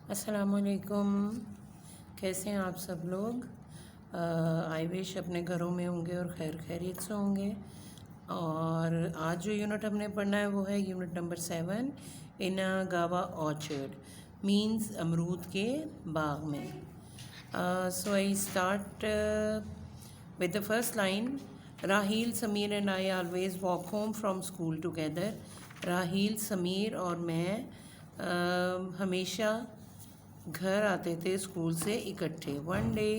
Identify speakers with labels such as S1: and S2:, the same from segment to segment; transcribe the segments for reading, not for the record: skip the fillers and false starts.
S1: अस्सलामुअलैकुम। कैसे हैं आप सब लोग? आई विश अपने घरों में होंगे और खैर खैरियत से होंगे। और आज जो यूनिट हमने पढ़ना है वो है यूनिट नंबर 7 इन अ गावा ऑर्चर्ड, मीन्स अमरूद के बाग में। So I start with the first line. Raheel, Sameer and I always walk home from school together. Raheel, Sameer और मैं हमेशा घर आते थे स्कूल से इकट्ठे। One day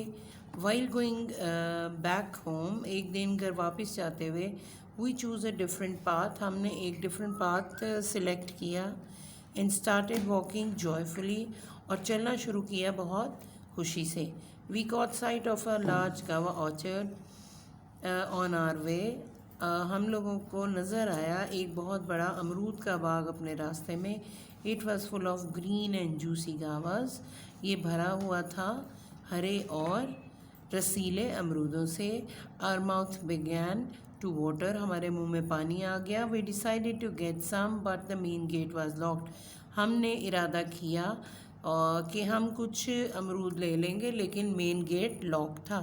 S1: while going back home, एक दिन घर वापस जाते हुए, we choose a different path, हमने एक डिफरेंट पाथ सिलेक्ट किया। एंड स्टार्टेड वॉकिंग जॉयफुली, और चलना शुरू किया बहुत खुशी से। We got sight of a large guava orchard on our way, हम लोगों को नज़र आया एक बहुत बड़ा अमरूद का बाग अपने रास्ते में। It was full of green and juicy guavas, ये भरा हुआ था हरे और रसीले अमरूदों से। Our mouth began to water, हमारे मुंह में पानी आ गया। We decided to get some but the main gate was locked, हमने इरादा किया कि हम कुछ अमरूद ले लेंगे, लेकिन मेन गेट लॉक था।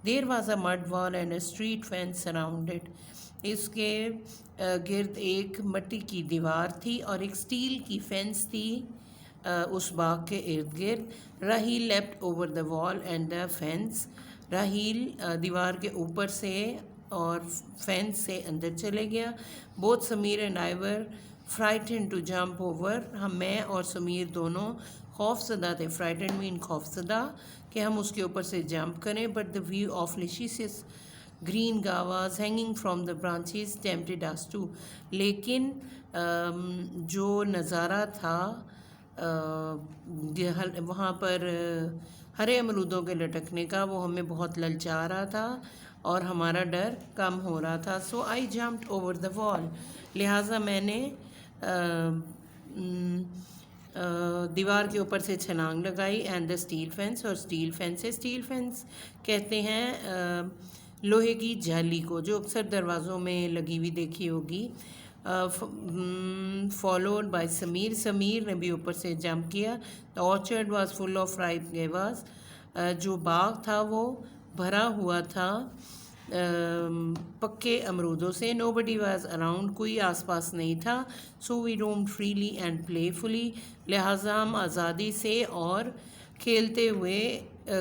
S1: There was a mud wall and a street fence surrounded, इसके गिर्द एक मिट्टी की दीवार थी और एक स्टील की फेंस थी उस बाग के इर्द गिर्द। Raheel left over the wall and the fence, Raheel दीवार के ऊपर से और फेंस से अंदर चले गया। Both Sameer and I were frightened to jump over, मैं और समीर दोनों खौफजदा थे। फ्राइटेंड मीन खौफजदा कि हम उसके ऊपर से जंप करें। But the view of luscious green guavas hanging from the branches tempted us to, लेकिन जो नज़ारा था वहाँ पर हरे अमरूदों के लटकने का, वो हमें बहुत ललचा रहा था और हमारा डर कम हो रहा था। So I jumped over the wall, लिहाजा मैंने दीवार के ऊपर से छलांग लगाई। एंड द स्टील फेंस, और स्टील फेंस है, स्टील फेंस कहते हैं लोहे की जाली को, जो अक्सर दरवाज़ों में लगी हुई देखी होगी। फॉलोड बाय समीर, समीर ने भी ऊपर से जंप किया। The orchard was full of ripe guavas, जो बाग था वो भरा हुआ था पक्के अमरूदों से। नोबडी वाज अराउंड, कोई आसपास नहीं था। So we roamed freely and playfully, लिहाजा हम आज़ादी से और खेलते हुए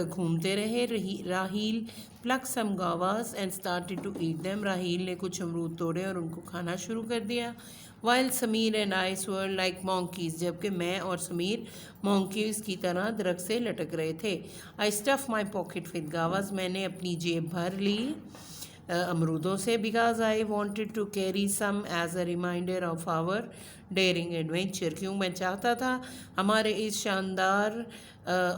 S1: घूमते रहे। Raheel pluck some guavas and started to eat them, Raheel ने कुछ अमरूद तोड़े और उनको खाना शुरू कर दिया। वाइल समीर एंड आई स्वर लाइक मॉन्कीज, जबकि मैं और समीर मॉन्कीज की तरह दरख्त से लटक रहे थे। I stuff my pocket with guavas, मैंने अपनी जेब भर ली अमरूदों से। Because I wanted to carry some as a reminder of our daring adventure, क्यों मैं चाहता था हमारे इस शानदार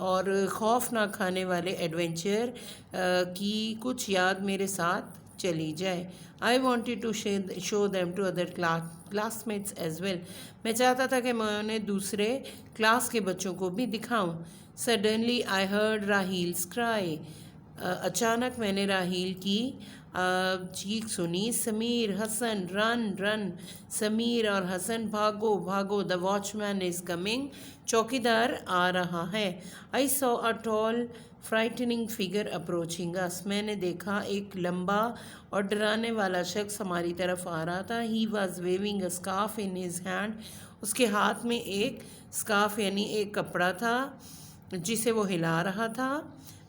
S1: और खौफ ना खाने वाले एडवेंचर की कुछ याद मेरे साथ चली जाए। I wanted to show them to other classmates as well, मैं चाहता था कि मैं उन्हें दूसरे क्लास के बच्चों को भी दिखाऊं। सडनली आई हर्ड राहील्स क्राई, अचानक मैंने राहील की चीख सुनी। समीर, हसन, रन रन, समीर और हसन भागो भागो, द वॉचमैन इज़ कमिंग, चौकीदार आ रहा है। I saw a tall frightening figure approaching us, मैंने देखा एक लंबा और डराने वाला शख्स हमारी तरफ आ रहा था। He was waving a scarf in his hand, उसके हाथ में एक स्कार्फ यानी एक कपड़ा था जिसे वो हिला रहा था।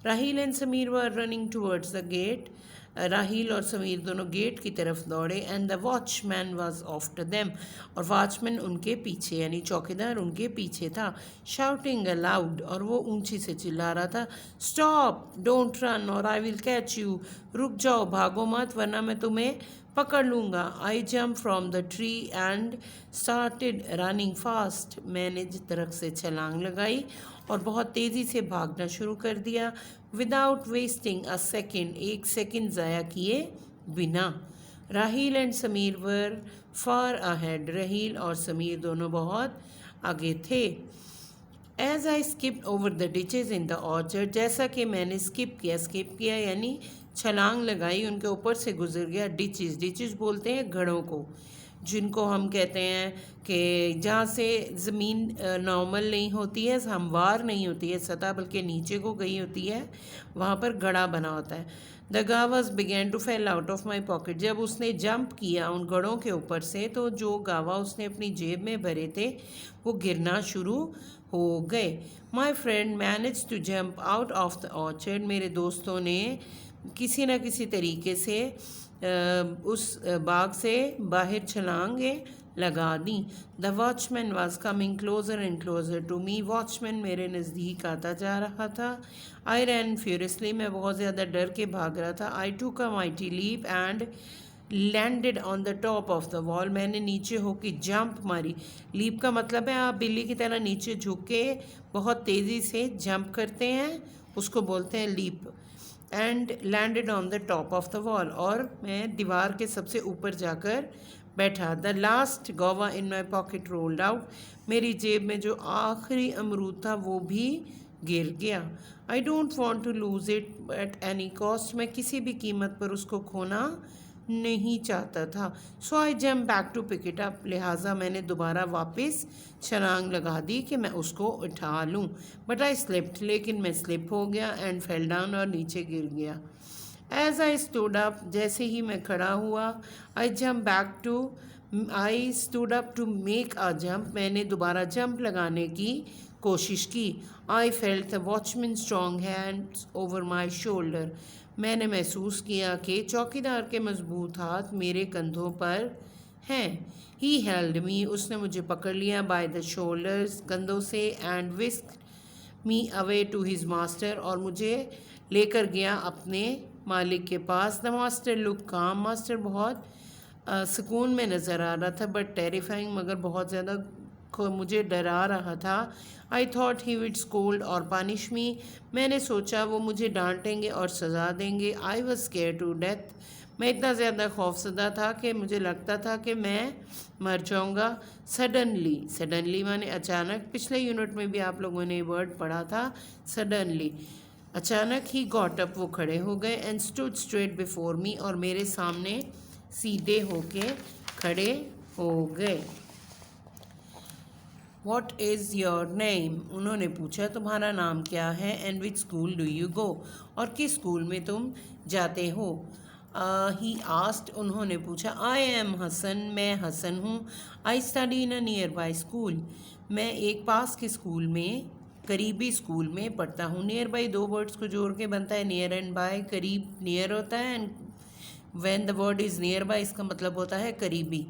S1: Raheel and Sameer were running towards the gate, Raheel और समीर दोनों गेट की तरफ दौड़े। And the watchman was after them, और वॉचमैन उनके पीछे यानी चौकीदार उनके पीछे था। शाउटिंग अलाउड, और वो ऊंची से चिल्ला रहा था, स्टॉप, डोंट रन और आई विल कैच यू, रुक जाओ, भागो मत वरना मैं तुम्हें पकड़ लूँगा। I jump from the tree and started running fast, मैंने दरख्त से छलांग लगाई और बहुत तेज़ी से भागना शुरू कर दिया। विदाउट वेस्टिंग अ सेकेंड, एक सेकेंड ज़ाया किए बिना। Raheel and Sameer were far ahead, Raheel और समीर दोनों बहुत आगे थे। As I skipped over the ditches in the orchard, जैसा कि मैंने स्किप किया यानी छलांग लगाई, उनके ऊपर से गुजर गया। डिचेज, डिचेज बोलते हैं घड़ों को। जिनको हम कहते हैं कि जहाँ से ज़मीन नॉर्मल नहीं होती है, हमवार नहीं होती है सतह, बल्कि नीचे को गई होती है, वहाँ पर गड़ा बना होता है। The guavas began to fall out of my pocket. जब उसने जंप किया उन गड़ों के ऊपर से, तो जो गावा उसने अपनी जेब में भरे थे वो गिरना शुरू हो गए। My friend manage to jump out of the orchard. मेरे दोस्तों ने किसी न किसी तरीके से उस बाग से बाहर छलांगे लगा दी। The watchman was coming closer and closer to me. Watchman मेरे नज़दीक आता जा रहा था। I ran furiously. मैं बहुत ज़्यादा डर के भाग रहा था। I took a mighty leap and landed on the top of the wall. मैंने नीचे होके जंप मारी। लीप का मतलब है आप बिल्ली की तरह नीचे झुक के बहुत तेज़ी से जंप करते हैं, उसको बोलते हैं leap. And landed on the top of the wall. और मैं दीवार के सबसे ऊपर जाकर बैठा। The last guava in my pocket rolled out. मेरी जेब में जो आखिरी अमरूद था वो भी गिर गया। I don't want to lose it at any cost. मैं किसी भी कीमत पर उसको खोना नहीं चाहता था। So I jump back to pick it up. लिहाजा मैंने दोबारा वापस छलांग लगा दी कि मैं उसको उठा लूँ। But I slipped. लेकिन मैं स्लिप हो गया एंड फेल डाउन, और नीचे गिर गया। As I stood up. जैसे ही मैं खड़ा हुआ, I stood up to make a jump. मैंने दोबारा जंप लगाने की कोशिश की। I felt the watchman strong hands over my shoulder. मैंने महसूस किया कि चौकीदार के मजबूत हाथ मेरे कंधों पर हैं। He held me. उसने मुझे पकड़ लिया बाय द शोल्डर्स, कंधों से, and whisk me away to his master. और मुझे लेकर गया अपने मालिक के पास। The master look calm. मास्टर बहुत सुकून में नज़र आ रहा था, बट टेरिफाइंग, मगर बहुत ज़्यादा मुझे डरा रहा था। I thought he would scold or punish me. मैंने सोचा वो मुझे डांटेंगे और सज़ा देंगे। I was scare to death. मैं इतना ज़्यादा खौफजदा था कि मुझे लगता था कि मैं मर जाऊंगा। सडनली माने अचानक। पिछले यूनिट में भी आप लोगों ने वर्ड पढ़ा था, सडनली। अचानक ही गॉट अप। वो खड़े हो गए। And stood straight before me. और मेरे सामने सीधे होके खड़े हो गए। What is your name. उन्होंने पूछा तुम्हारा नाम क्या है। And which school do you go. और किस स्कूल में तुम जाते हो। He asked. उन्होंने पूछा। I am Hasan. मैं हसन हूँ। I study in a nearby school. मैं एक पास के स्कूल में, करीबी स्कूल में पढ़ता हूँ। नियर बाई दो वर्ड्स को जोड़ के बनता है नियर एंड बाय। करीब नियर होता है, and when the word is near by इसका मतलब होता है करीबी।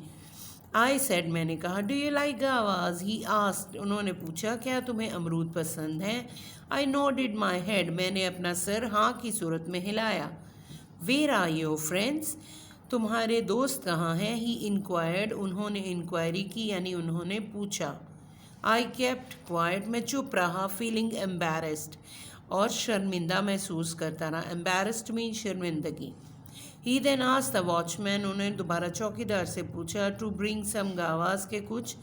S1: I said. मैंने कहा। Do you like guavas. He asked. उन्होंने पूछा क्या तुम्हें अमरूद पसंद हैं। I nodded my head. मैंने अपना सर हाँ की सूरत में हिलाया। Where are your friends. तुम्हारे दोस्त कहाँ हैं। ही इंक्वायर्ड। उन्होंने इंक्वायरी की, यानी उन्होंने पूछा। I kept quite. मैं चुप रहा। Feeling embarrassed. और शर्मिंदा महसूस करता रहा। एम्बेरस्ड मीन शर्मिंदगी। ही देन आस्क्ड द वॉचमैन। उन्होंने दोबारा चौकीदार से पूछा टू ब्रिंग सम गावास, के कुछ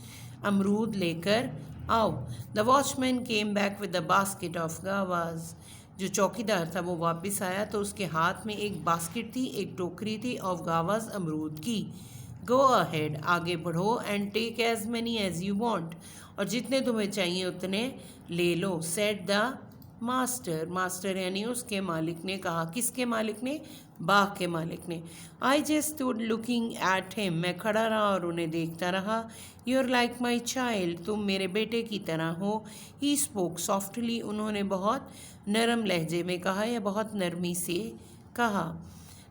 S1: अमरूद लेकर आओ। The watchman came back with the basket of guavas. जो चौकीदार था वो वापस आया तो उसके हाथ में एक बास्केट थी, एक टोकरी थी ऑफ गावास, अमरूद की। Go ahead. आगे बढ़ो। And take as many as you want. और जितने तुम्हें चाहिए उतने ले लो। सेड द मास्टर यानी उसके मालिक ने कहा। किसके मालिक ने। बाग के मालिक ने। I just stood looking at him. मैं खड़ा रहा और उन्हें देखता रहा। You are like my child. तुम मेरे बेटे की तरह हो। He spoke softly. उन्होंने बहुत नरम लहजे में कहा, या बहुत नरमी से कहा।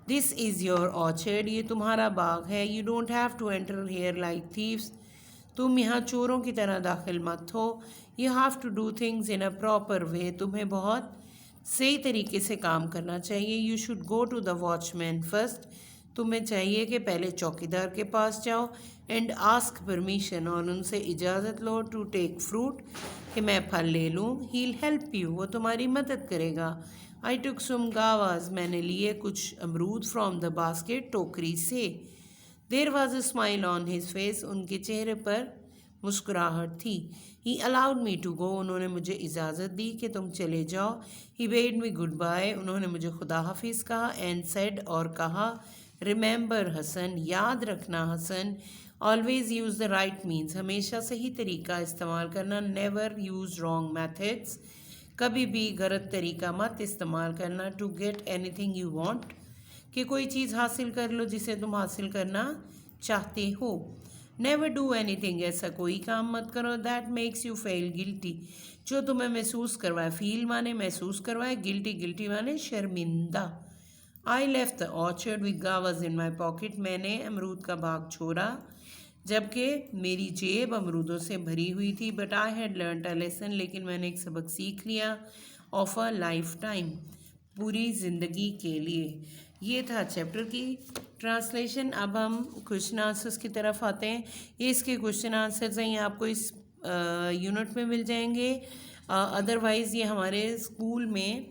S1: This is your orchard. ये तुम्हारा बाग है। You don't have to enter here like thieves. तुम यहाँ चोरों की तरह दाखिल मत हो। You have to do things in a proper way. तुम्हें बहुत सही तरीके से काम करना चाहिए। You should go to the watchman first. तुम्हें चाहिए कि पहले चौकीदार के पास जाओ। And ask permission. और उनसे इजाज़त लो। To take fruit. कि मैं फल ले लूँ। He'll help you. वो तुम्हारी मदद करेगा। आई टुक सम गावाज। मैंने लिए कुछ अमरूद फ्रॉम द बास्केट, टोकरी से। There was a smile on his face. उनके चेहरे पर मुस्कुराहट थी। He allowed me to go. उन्होंने मुझे इजाज़त दी कि तुम चले जाओ। He bade me goodbye. उन्होंने मुझे खुदा हाफिज़ कहा। And said. और कहा। रिमेंबर हसन। याद रखना Hasan. Always use the right means, हमेशा सही तरीका इस्तेमाल करना। नेवर यूज़ रॉन्ग मेथड्स, कभी भी गलत तरीका मत इस्तेमाल करना। To get anything you want, कि कोई चीज़ हासिल कर लो जिसे तुम हासिल करना चाहते हो। नेवर डू एनीथिंग, ऐसा कोई काम मत करो that makes you feel guilty, जो तुम्हें महसूस करवाए। फील माने महसूस करवाए, गिल्टी गिल्टी माने शर्मिंदा। I left the orchard with guavas in my pocket, मैंने अमरूद का बाग छोड़ा जबकि मेरी जेब अमरूदों से भरी हुई थी। But I had learn a lesson, लेकिन मैंने एक सबक सीख लिया। ऑफ अ लाइफ टाइम, पूरी ज़िंदगी के लिए। ये था चैप्टर की ट्रांसलेशन। अब हम क्वेश्चन आंसर्स की तरफ आते हैं। ये इसके क्वेश्चन आंसर्स हैं, ये आपको इस यूनिट में मिल जाएंगे। अदरवाइज़ ये हमारे स्कूल में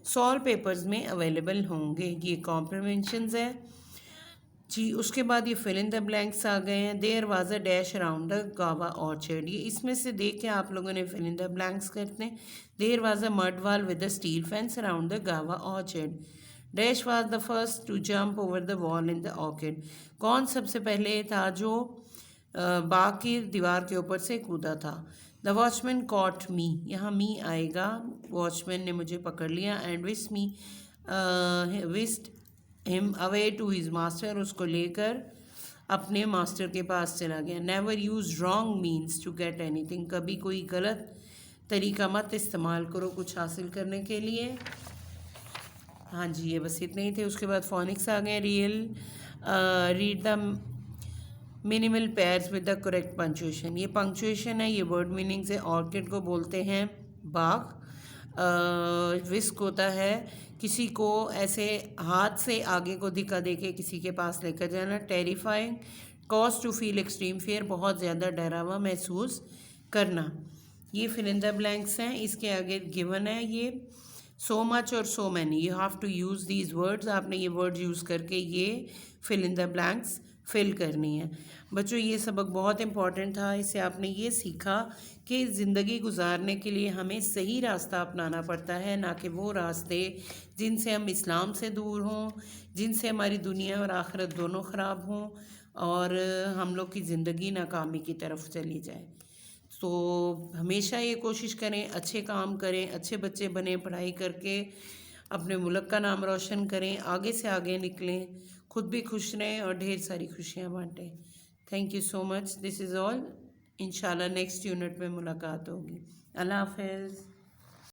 S1: सॉल्व पेपर्स में अवेलेबल होंगे। ये कॉम्प्रीहेंशंस है जी। उसके बाद ये फिल इन द ब्लैंक्स आ गए हैं। There was a dash around the guava orchard, ये इसमें से देख के आप लोगों ने फिल इन द ब्लैंक्स करते हैं। There was a mud wall with a steel fence around the guava orchard. Dash was the first to jump over the wall in the orchid, कौन सबसे पहले था जो बाग की दीवार के ऊपर से कूदा था। द वॉचमैन कॉट मी, यहाँ मी आएगा, वॉचमैन ने मुझे पकड़ लिया। And whisked him away to his master, उसको लेकर अपने मास्टर के पास चला गया। Never use wrong means to get anything, कभी कोई गलत तरीका मत इस्तेमाल करो कुछ हासिल करने के लिए। हाँ जी, ये बस इतने ही थे। उसके बाद फोनिक्स आ गए। Read the minimal pairs with the correct punctuation, ये पंक्चुएशन है, ये वर्ड मीनिंग्स है। ऑर्किड को बोलते हैं बाग। विस्क होता है किसी को ऐसे हाथ से आगे को दिखा दे के किसी के पास लेकर जाना। Terrifying, cause to feel extreme fear, बहुत ज़्यादा डरा हुआ महसूस करना। ये फिल इन द ब्लैंक्स हैं। इसके आगे गिवन है ये सो मच और so many, you have to use these words, आपने ये वर्ड्स यूज़ करके ये fill in the blanks fill करनी है। बच्चों ये सबक बहुत इंपॉर्टेंट था, इससे आपने ये सीखा कि ज़िंदगी गुजारने के लिए हमें सही रास्ता अपनाना पड़ता है, ना कि वो रास्ते जिनसे हम इस्लाम से दूर हों, जिनसे हमारी दुनिया और आखिरत दोनों ख़राब हों और हम लोग की ज़िंदगी नाकामी की तरफ चली जाए। तो हमेशा ये कोशिश करें, अच्छे काम करें, अच्छे बच्चे बने, पढ़ाई करके अपने मुल्क का नाम रोशन करें, आगे से आगे निकलें, खुद भी खुश रहें और ढेर सारी खुशियाँ बांटें। Thank you so much, this is all. इंशाल्लाह नेक्स्ट यूनिट में मुलाकात होगी। अल्लाह हाफ़िज़।